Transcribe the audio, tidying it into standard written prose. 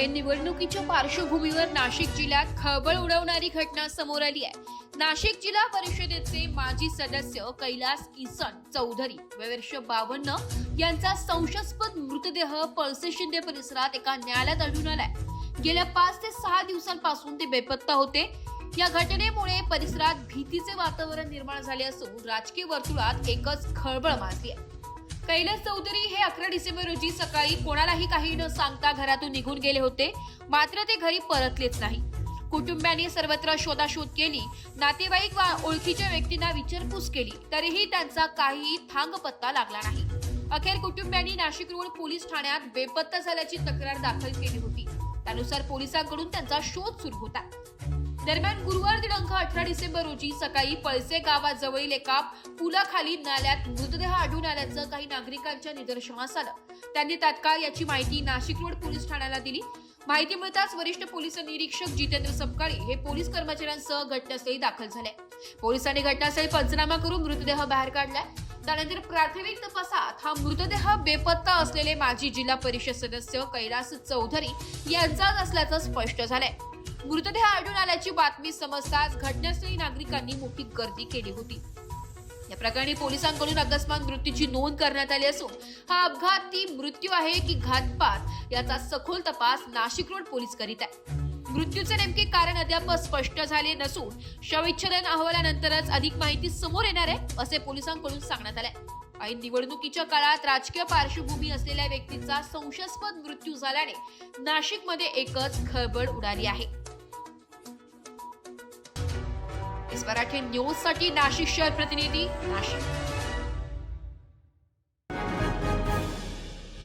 निवडणुकीच्या पार्श्वभूमीवर नाशिक जिल्ह्यात खळबळ उडवणारी घटना समोर आली आहे। नाशिक जिल्हा परिषदेचे माजी सदस्य कैलास किसन चौधरी वर्ष 52 यांचा संशयास्पद मृतदेह पळसे शिंदे परिसरात एका न्यायालयात आढळून आलाय। गेल्या 5 ते 6 दिवसांपासून ते बेपत्ता होते। या घटनेमुळे परिसरात भीतीचे वातावरण निर्माण झाले असून राजकीय वर्तुळात एकच खळबळ माजली आहे। कैलास चौधरी हे 11 डिसेंबर रोजी सकाळी कोणालाही काही न सांगता घरातून निघून गेले होते, मात्र ते घरी परतलेच नाही। कुटुंबियांनी सर्वत्र शोधाशोध केली, नातेवाईक व ओळखीच्या व्यक्तींना विचारपूस केली, तरीही त्यांचा काहीही थांगपत्ता लागला नाही। अखेर कुटुंबियांनी नाशिक रोड पोलीस ठाण्यात बेपत्ता झाल्याची तक्रार दाखल केली होती। त्यानुसार पोलिसांकडून त्यांचा शोध सुरू होता। दरम्यान गुरुवार दिनांक 18 डिसेंबर रोजी सकाळी पळसे गावाजवळील एका पुलाखाली नाल्यात मृतदेह आढळून आल्याचं काही नागरिकांच्या निदर्शनास आलं। त्यांनी तात्काळ याची माहिती नाशिक रोड पोलीस ठाण्याला दिली। माहिती मिळताच वरिष्ठ पोलीस निरीक्षक जितेंद्र सपकाळे हे पोलीस कर्मचाऱ्यांसह घटनास्थळी दाखल झाले। पोलिसांनी घटनास्थळी पंचनामा करून मृतदेह बाहेर काढलाय। त्यानंतर प्राथमिक तपासात हा मृतदेह बेपत्ता असलेले माजी जिल्हा परिषद सदस्य कैलास चौधरी यांचाच असल्याचं स्पष्ट झालंय। मृतदेह आढळून आल्याची बातमी समजताच घटनास्थळी नागरिकांनी मोठी गर्दी केली होती। या प्रकरणी पोलिसांकडून अकस्मात मृत्यूची नोंद करण्यात आली असून हा अपघाती मृत्यू आहे की घातपात याचा सखोल तपास नाशिक रोड पोलीस करीत आहे। मृत्यूचे नेमके कारण अद्याप स्पष्ट झाले नसून शवविच्छेदन अहवालानंतरच अधिक माहिती समोर येणार आहे असे पोलिसांकडून सांगण्यात आले। ऐन निवडणुकीच्या काळात राजकीय पार्श्वभूमी असलेल्या व्यक्तीचा संशयास्पद मृत्यू झाल्याने नाशिकमध्ये एकच खळबळ उडाली आहे। मराठी न्यूज साठी नाशिक शहर प्रतिनिधी नाशिक।